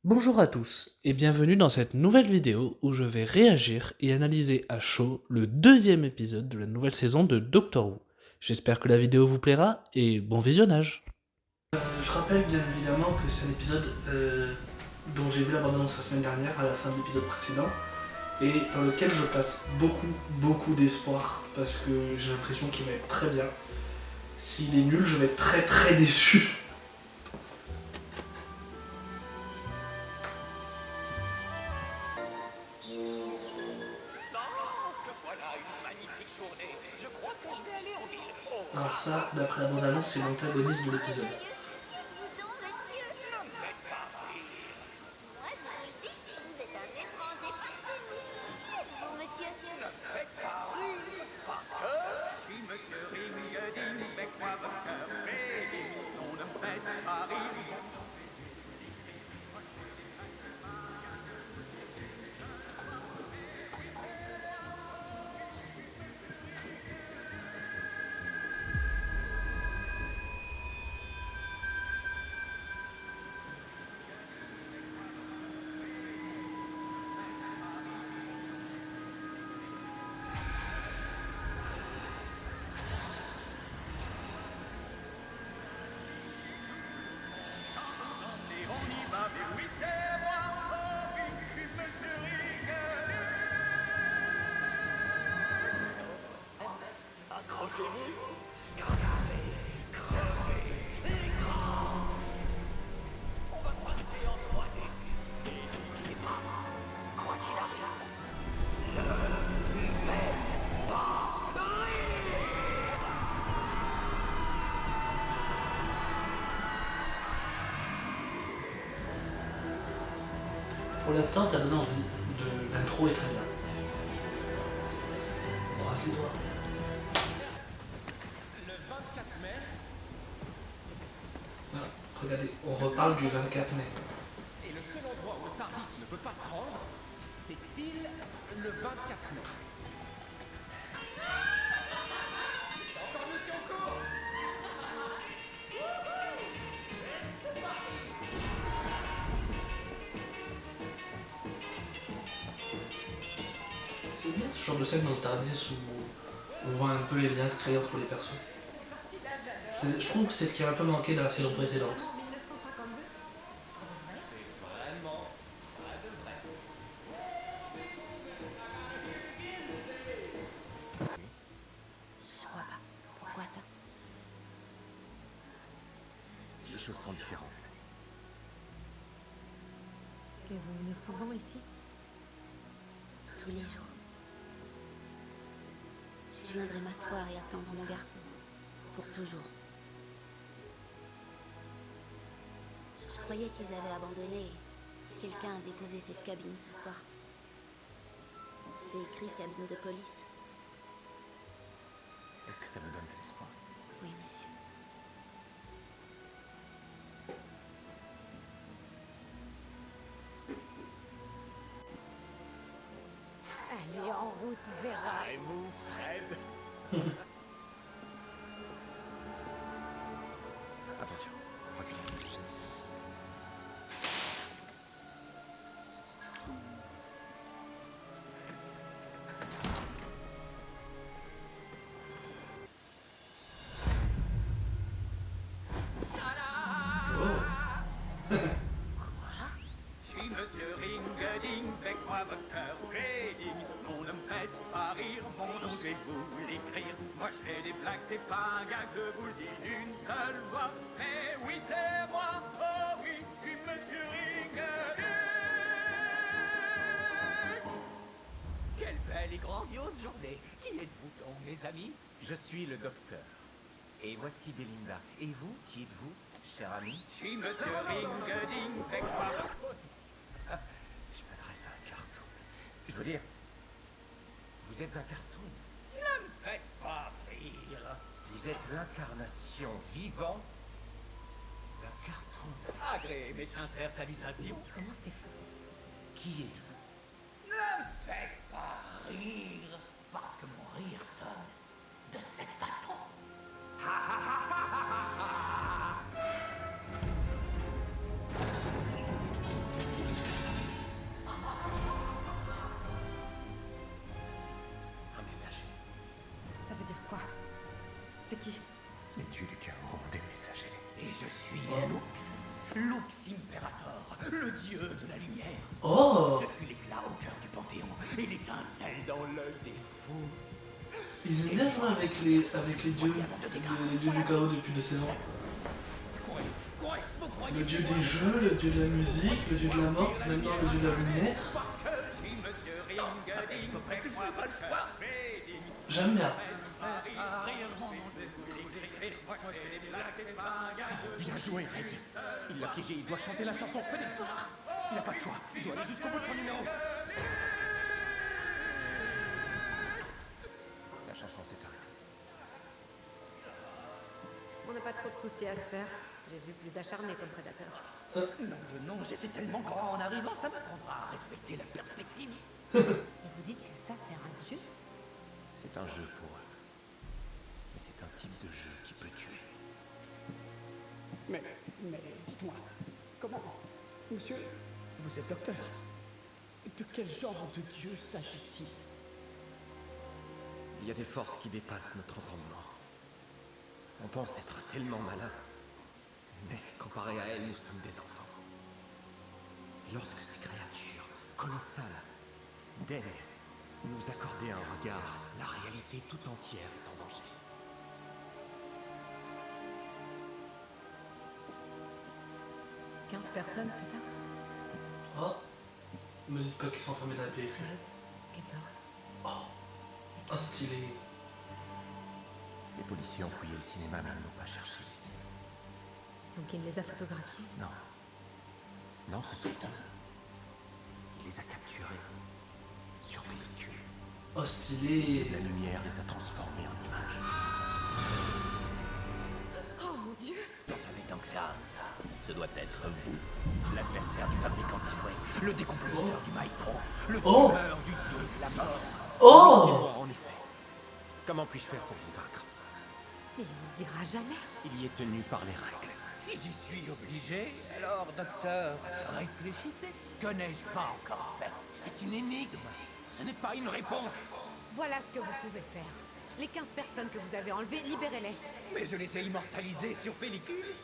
Bonjour à tous et bienvenue dans cette nouvelle vidéo où je vais réagir et analyser à chaud le deuxième épisode de la nouvelle saison de Doctor Who. J'espère que la vidéo vous plaira et bon visionnage. Je rappelle bien évidemment que c'est un épisode dont j'ai vu la bande-annonce la semaine dernière à la fin de l'épisode précédent et dans lequel je place beaucoup d'espoir parce que j'ai l'impression qu'il va être très bien. S'il est nul, je vais être très déçu. Alors ça, d'après la bande-annonce, c'est l'antagoniste de l'épisode. Pour l'instant, ça donne envie. L'intro est très bien. On croise les doigts. Voilà, regardez, on reparle du 24 mai. Et le seul endroit où le TARDIS ne peut pas se rendre, c'est pile le 24 mai. C'est encore mission en cours. C'est bien ce genre de scène dans le Tardis où on voit un peu les liens se créer entre les persos. Je trouve que c'est ce qui a un peu manqué dans la saison précédente. Je crois pas. Pourquoi ça? Les choses sont différentes. Et vous venez souvent ici? Tous les jours. Je viendrai m'asseoir et attendre mon garçon. Pour toujours. Je croyais qu'ils avaient abandonné. Quelqu'un a déposé cette cabine ce soir. C'est écrit cabine de police. Est-ce que ça vous donne des espoirs? Oui, monsieur. Allez, en route, Vera. Et vous, Fred? Attention, reculez. Je suis Monsieur Ring-a-Ding, faites-moi votre cœur Redding. Non, ne me faites pas rire, mon nom je vais vous l'écrire. Moi je fais des blagues, c'est pas un gag, je vous le dis d'une seule voix. Mais oui, c'est moi, oh oui, je suis Monsieur Ring-a-Ding. Quelle belle et grandiose journée. Qui êtes-vous donc, mes amis? Je suis le docteur. Et voici Belinda. Et vous, qui êtes-vous, cher ami? Je suis Monsieur Ring-a-Ding, faites-moi votre... Je m'adresse à un cartoon. Je veux dire, vous êtes un cartoon. Ne me faites pas rire. Vous êtes l'incarnation vivante d'un cartoon. Agréez mes sincères salutations. Comment c'est fait? Qui êtes-vous? Ne me faites pas rire, parce que mon rire sonne de cette façon. Ha ha ha ha ha ha ha. le dieu de la lumière. Oh! Je suis l'éclat au cœur du Panthéon et l'étincelle dans l'œil des fous. Ils aiment bien jouer avec les dieux du chaos depuis 2 saisons. Courez, vous croyez Le dieu des jeux, le dieu de la musique, le dieu de la mort, maintenant le dieu de la lumière. parce que je suis Monsieur Ring-a-Ding, faites-moi pas le choix. J'aime bien. Bien joué, Reddy. Il l'a piégé, il doit chanter la chanson. Venez. Il n'a pas le choix, il doit aller jusqu'au bout de son numéro. La chanson s'éteint. On n'a pas trop de soucis à se faire. J'ai vu plus acharné comme prédateur. Non, j'étais tellement grand en arrivant, ça m'apprendra à respecter la perspective. Et vous dites que ça, c'est un dieu? C'est un jeu pour eux. Mais c'est un type de jeu qui peut tuer. Mais dites-moi, comment, monsieur, vous êtes docteur? De quel genre de dieu s'agit-il? Il y a des forces qui dépassent notre entendement. On pense être tellement malins. Mais comparé à elles, nous sommes des enfants. Et lorsque ces créatures colossales daignent nous accorder un regard, la réalité tout entière est en danger. « 15 personnes, c'est ça? Oh! Me dites pas qu'ils sont enfermés dans la pelletterie. 13, 14... Oh, stylé. Les policiers ont fouillé le cinéma, mais ils n'ont pas cherché ici. Donc il les a photographiés? Non. Non, ce sont eux. Il les a capturés. Sur pellicule. Oh, stylé. La lumière les a transformés en images. Oh mon dieu! Dans un étant que ça, ce doit être vous, l'adversaire du fabricant de jouets, le décompositeur du maestro, le Oh. tueur du dieu de la mort. Oh! C'est moi, en effet. Comment puis-je faire pour vous vaincre? Mais on ne dira jamais. Il y est tenu par les règles. Si j'y suis obligé, alors, docteur, réfléchissez. Que n'ai-je pas encore fait? C'est une énigme. Ce n'est pas une réponse. Voilà ce que vous pouvez faire. Les 15 personnes que vous avez enlevées, libérez-les. Mais je les ai immortalisés sur pellicule.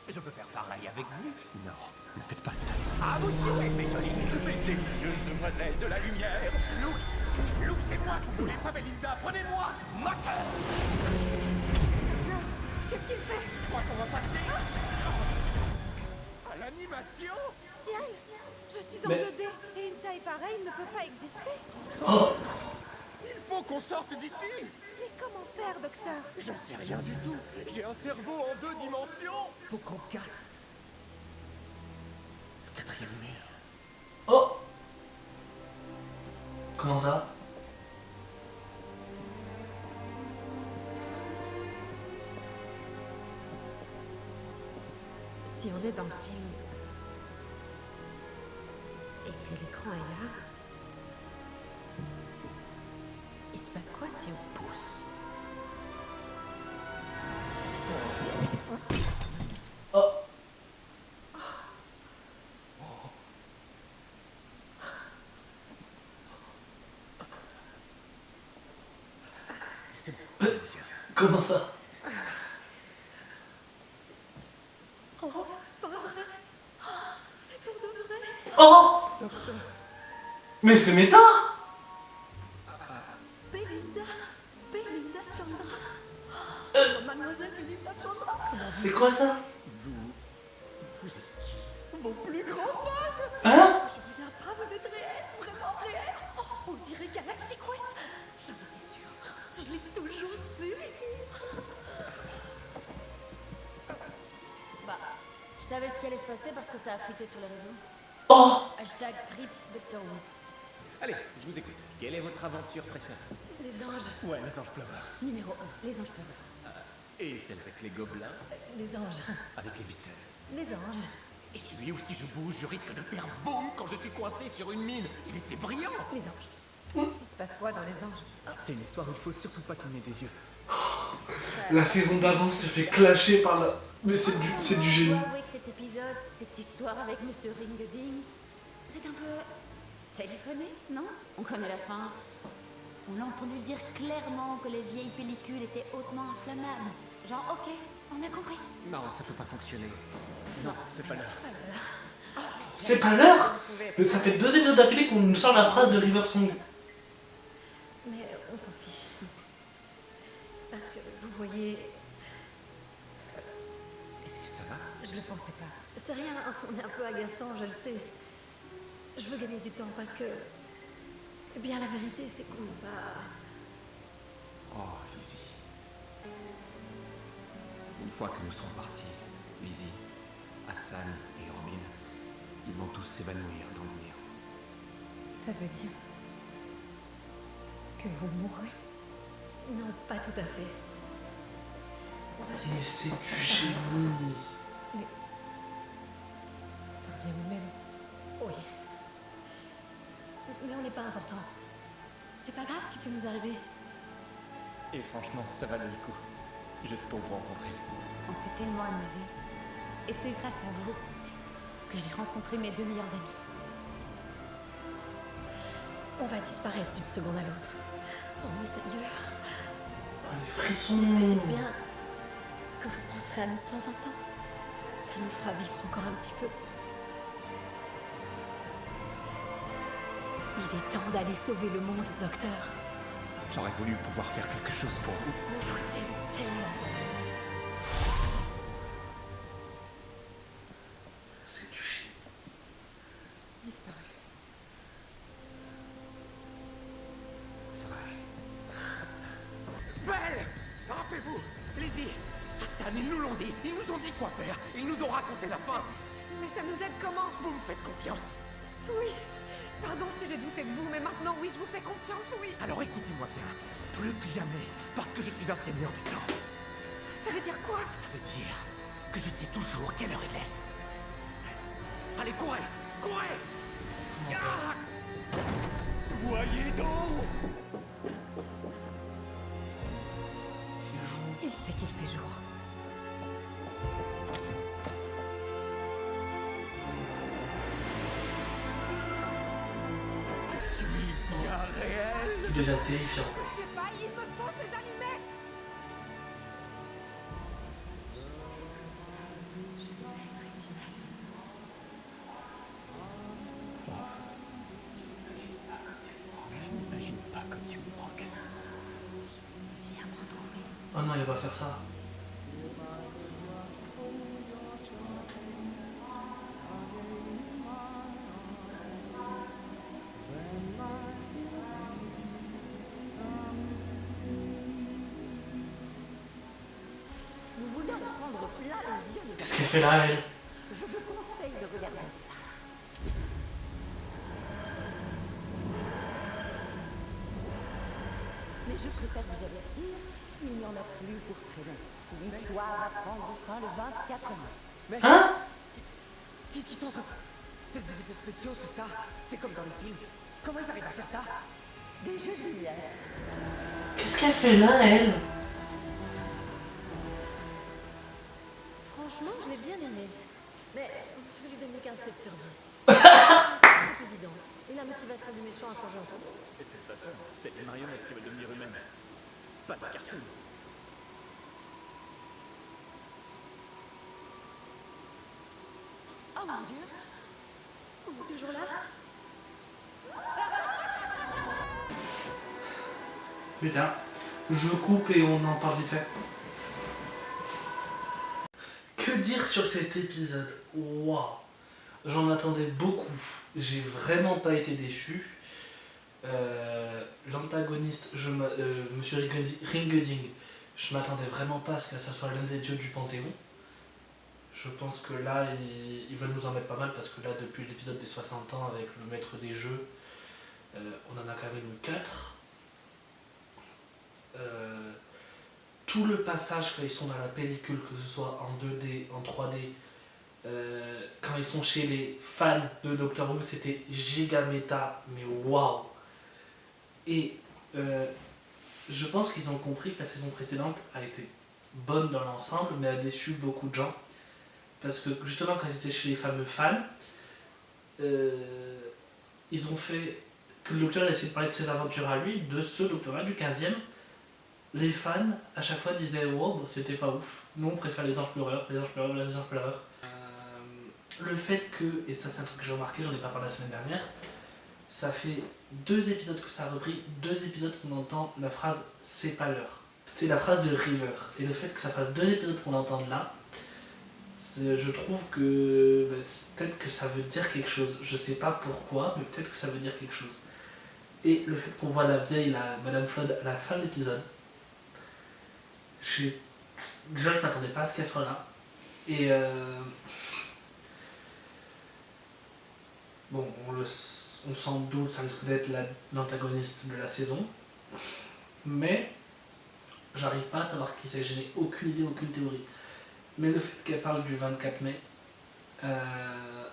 Je peux faire pareil avec vous. Non, ne faites pas ça. À vous de jouer, mes jolies, mes délicieuses demoiselles de la lumière. Lux, c'est moi que vous voulez pas, Belinda. Prenez-moi, moteur. Qu'est-ce qu'il fait? Je crois qu'on va passer à l'animation. Ciel! Je suis en Mais- 2D et une taille pareille ne peut pas exister. Oh! Il faut qu'on sorte d'ici. Mais comment faire, docteur? J'en sais rien du tout. J'ai un cerveau en 2 dimensions. Faut qu'on casse le 4e mur. Oh! Comment ça? Si on est dans le film et que l'écran est là, il se passe quoi si on Pousse. Oh! Comment ça? Oh, c'est pas vrai! C'est pour de vrai! Oh! Mais c'est méta! Belinda Chandra! Mademoiselle Belinda Chandra! C'est quoi ça? Vous êtes qui? Vos plus grands fans. Hein? Je viens pas, vous êtes réel, vraiment réel! Oh, on dirait Galaxy Quest! J'en étais sûre, je l'ai toujours su! Bah, je savais ce qui allait se passer parce que ça a fuité sur les réseaux. Oh! Hashtag RIP Doctor Who. Allez, je vous écoute. Quelle est votre aventure préférée? Les anges, Ouais, les anges pleureurs. Numéro 1, les anges pleureurs. Et celle avec les gobelins? les anges, Avec les vitesses. les anges, Et celui où si je bouge, je risque de faire boum quand je suis coincé sur une mine. Il était brillant. les anges. Il se passe quoi dans les anges? C'est une histoire où il faut surtout pas cligner des yeux. La saison d'avant s'est fait clasher par la... Mais c'est du génie. Je dois avouer que cet épisode, cette histoire avec Monsieur Ring-a-Ding, c'est un peu téléphoné, non? On connaît la fin. On l'a entendu dire clairement que les vieilles pellicules étaient hautement inflammables. Genre, ok, on a compris. Non, ça peut pas fonctionner. Non, c'est pas l'heure. C'est pas l'heure. Mais ça fait 2 épisodes d'affilée qu'on nous sort la phrase de River Song. Mais on s'en fiche. Parce que, vous voyez, Est-ce que ça va? je le pensais pas. C'est rien, on est un peu agaçant, je le sais. Je veux gagner du temps parce que... Eh bien, la vérité, c'est qu'on va... Oh, Lizzie. Une fois que nous serons partis, Lizzie, Hassan et Robin, ils vont tous s'évanouir dans le néant. Ça veut dire que vous mourrez? Non, pas tout à fait. On va Mais c'est du génie. Ça revient au même. Oui. Mais on n'est pas important. C'est pas grave ce qui peut nous arriver. Et franchement, ça valait le coup. Juste pour vous rencontrer. On s'est tellement amusés. Et c'est grâce à vous que j'ai rencontré mes 2 meilleurs amis. On va disparaître d'une seconde à l'autre. Oh, mais sérieux, Oh, les frissons. dites bien que vous penserez à nous de temps en temps. Ça nous fera vivre encore un petit peu. Il est temps d'aller sauver le monde, docteur. J'aurais voulu pouvoir faire quelque chose pour vous. On vous aime tellement. C'est du génie. Disparu. C'est vrai. Belle! Rappelez-vous! Lizzie! Hassan, ils nous l'ont dit! Ils nous ont dit quoi faire! Ils nous ont raconté la fin! Mais ça nous aide comment? Vous me faites confiance! Oui. Pardon si j'ai douté de vous, mais maintenant, oui, je vous fais confiance, oui. Alors écoutez-moi bien, plus que jamais, parce que je suis un seigneur du temps. Ça veut dire quoi? Ça veut dire que je sais toujours quelle heure il est. Allez, courez! Courez! Ah! Voyez donc! C'est jour. Il sait qu'il fait jour. Suis bien réel! Il devient terrifiant. Je sais pas, il me faut ces allumettes. Je t'aime, Reginald. Je n'imagine pas comme tu me manques. Viens me retrouver. Oh non, il va pas faire ça. Si vous voulez en prendre plein les yeux, Qu'est-ce qu'elle fait là, elle? je vous conseille de regarder ça. Mais je préfère vous avertir, il n'y en a plus pour très longtemps. L'histoire va prendre fin le 24 mai. Hein? Qu'est-ce qu'ils sont en train de... C'est des effets spéciaux, c'est ça? C'est comme dans les films. Comment ils arrivent à faire ça? Des jeux de lumière. Qu'est-ce qu'elle fait là, elle? Franchement, je l'ai bien aimé. Mais je vais lui donner qu'un 7 sur 10. C'est évident. Et la motivation du méchant a changé un peu. Et de toute façon, c'est une marionnette qui va devenir humaine. Pas de cartoon. Oh mon Dieu, On est toujours là? Putain. Je coupe et on en parle vite fait. Que dire sur cet épisode? Waouh! J'en attendais beaucoup. J'ai vraiment pas été déçu. L'antagoniste, Monsieur Ringeding, je m'attendais vraiment pas à ce que ça soit l'un des dieux du Panthéon. Je pense que là, ils veulent nous en mettre pas mal parce que là, depuis l'épisode des 60 ans avec le maître des jeux, on en a quand même eu 4. Tout le passage quand ils sont dans la pellicule, que ce soit en 2D, en 3D, quand ils sont chez les fans de Doctor Who, c'était giga méta, mais waouh! Et je pense qu'ils ont compris que la saison précédente a été bonne dans l'ensemble, mais a déçu beaucoup de gens. Parce que justement, quand ils étaient chez les fameux fans, ils ont fait que le docteur a essayé de parler de ses aventures à lui, de ce doctorat du 15e. Les fans, à chaque fois, disaient wow, bah, c'était pas ouf. Nous, on préfère les anges pleureurs, les anges pleureurs, les anges pleureurs. le fait que, et ça c'est un truc que j'ai remarqué, j'en ai pas parlé la semaine dernière, ça fait 2 épisodes que ça a repris, 2 épisodes qu'on entend la phrase « c'est pas l'heure ». C'est la phrase de River. Et le fait que ça fasse 2 épisodes qu'on l'entende là, je trouve que peut-être que ça veut dire quelque chose. Je sais pas pourquoi, mais peut-être que ça veut dire quelque chose. Et le fait qu'on voit la vieille, la Madame Flood, à la fin de l'épisode, déjà je m'attendais pas à ce qu'elle soit là. Et bon, on s'en doute, ça risque d'être l'antagoniste de la saison. Mais j'arrive pas à savoir qui c'est, je n'ai aucune idée, aucune théorie. Mais le fait qu'elle parle du 24 mai,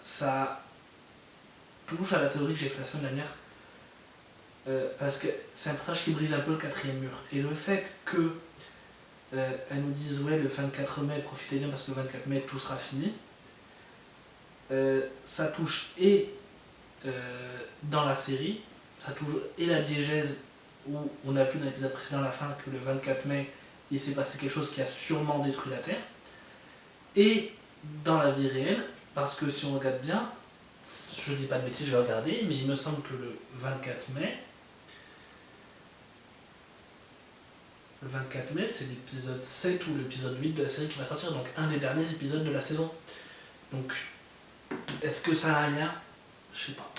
ça touche à la théorie que j'ai faite la semaine dernière. Parce que c'est un personnage qui brise un peu le 4e mur. Et le fait que elle nous dise ouais, le 24 mai, profitez bien parce que le 24 mai tout sera fini, ça touche et dans la série, ça touche et la diégèse où on a vu dans l'épisode précédent à la fin que le 24 mai il s'est passé quelque chose qui a sûrement détruit la Terre, et dans la vie réelle, parce que si on regarde bien, je dis pas de bêtises, je vais regarder, mais il me semble que le 24 mai, c'est l'épisode 7 ou l'épisode 8 de la série qui va sortir, donc un des derniers épisodes de la saison. Donc, est-ce que ça a un lien? Je sais pas.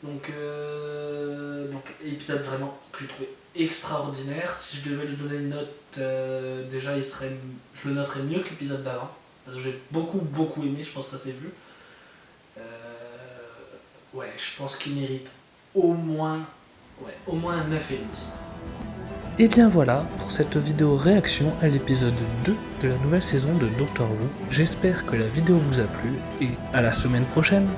Donc épisode vraiment que j'ai trouvé extraordinaire. Si je devais lui donner une note, déjà je le noterais mieux que l'épisode d'avant. Parce que j'ai beaucoup aimé, je pense que ça s'est vu. Ouais, je pense qu'il mérite au moins un 9,5. Et bien voilà pour cette vidéo réaction à l'épisode 2 de la nouvelle saison de Doctor Who. J'espère que la vidéo vous a plu et à la semaine prochaine.